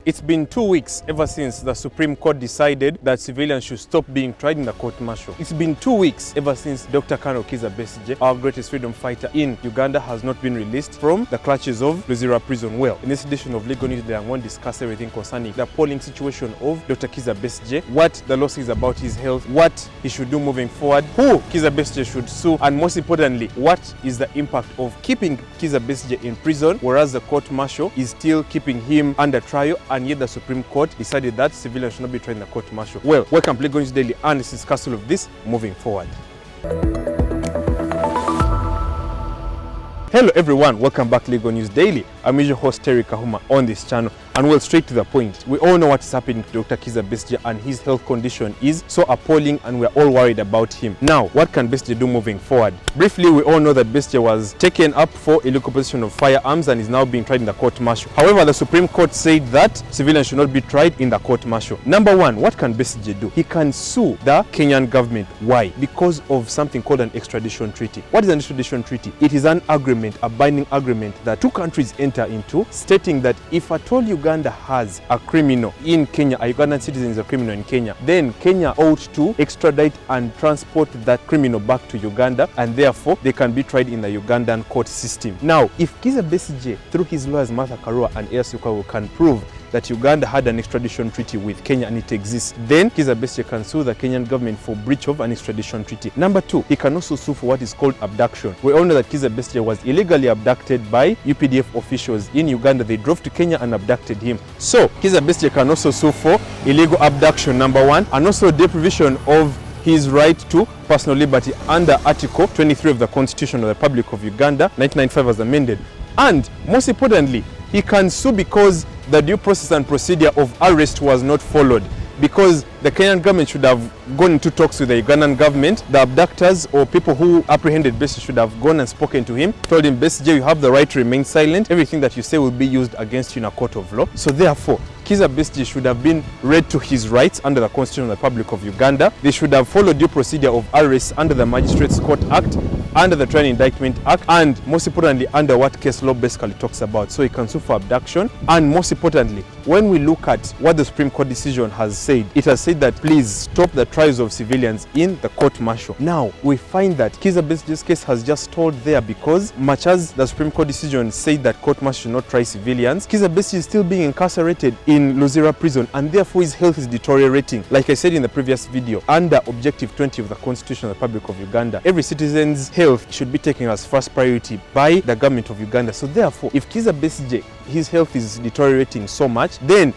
It's been 2 weeks ever since the Supreme Court decided that civilians should stop being tried in the court-martial. It's been 2 weeks ever since Dr. Colonel Kizza Besigye, our greatest freedom fighter in Uganda, has not been released from the clutches of Luzira prison. Well, in this edition of Legal News, I'm going to discuss everything concerning the appalling situation of Dr. Kizza Besigye, what the law says about his health, what he should do moving forward, who Kizza Besigye should sue, and most importantly, what is the impact of keeping Kizza Besigye in prison, whereas the court-martial is still keeping him under trial, and yet the Supreme Court decided that civilians should not be tried in the court-martial. Well, welcome to Legal News Daily, and this is discussing of this moving forward. Hello everyone, welcome back to Legal News Daily. I'm your host Terry Kahuma on this channel, and we'll straight to the point. We all know what is happening to Dr. Kizza Besigye, and his health condition is so appalling, and we're all worried about him. Now, what can Besigye do moving forward? Briefly, we all know that Besigye was taken up for illegal possession of firearms and is now being tried in the court-martial. However, the Supreme Court said that civilians should not be tried in the court-martial. Number one, what can Besigye do? He can sue the Kenyan government. Why? Because of something called an extradition treaty. What is an extradition treaty? It is an agreement, a binding agreement that two countries enter into, stating that if at all Uganda has a criminal in Kenya, a Ugandan citizen is a criminal in Kenya, then Kenya ought to extradite and transport that criminal back to Uganda, and therefore they can be tried in the Ugandan court system. Now, if Kizza Besigye, through his lawyers Martha Karua and Elias Lukwago, can prove that Uganda had an extradition treaty with Kenya and it exists, then Kizza Besigye can sue the Kenyan government for breach of an extradition treaty. Number two, he can also sue for what is called abduction. We all know that Kizza Besigye was illegally abducted by UPDF officials in Uganda. They drove to Kenya and abducted him. So Kizza Besigye can also sue for illegal abduction, number one, and also deprivation of his right to personal liberty under Article 23 of the Constitution of the Republic of Uganda, 1995 as amended. And most importantly, he can sue because the due process and procedure of arrest was not followed, because the Kenyan government should have gone into talks with the Ugandan government. The abductors or people who apprehended Besigye should have gone and spoken to him, told him, Besigye, you have the right to remain silent. Everything that you say will be used against you in a court of law. So therefore, Kizza Besigye should have been read to his rights under the Constitution of the Republic of Uganda. They should have followed due procedure of arrest under the Magistrates Court Act, under the Trial and Indictment Act, and most importantly, under what case law basically talks about. So he can sue for abduction. And most importantly, when we look at what the Supreme Court decision has said, it has said that please stop the trials of civilians in the court-martial. Now, we find that Kizza Besigye's case has just stalled there, because much as the Supreme Court decision said that court-martial should not try civilians, Kizza Besigye is still being incarcerated in Luzira prison, and therefore his health is deteriorating. Like I said in the previous video, under Objective 20 of the Constitution of the Republic of Uganda, every citizen's health should be taken as first priority by the government of Uganda. So therefore, if Kizza Besigye, his health is deteriorating so much, then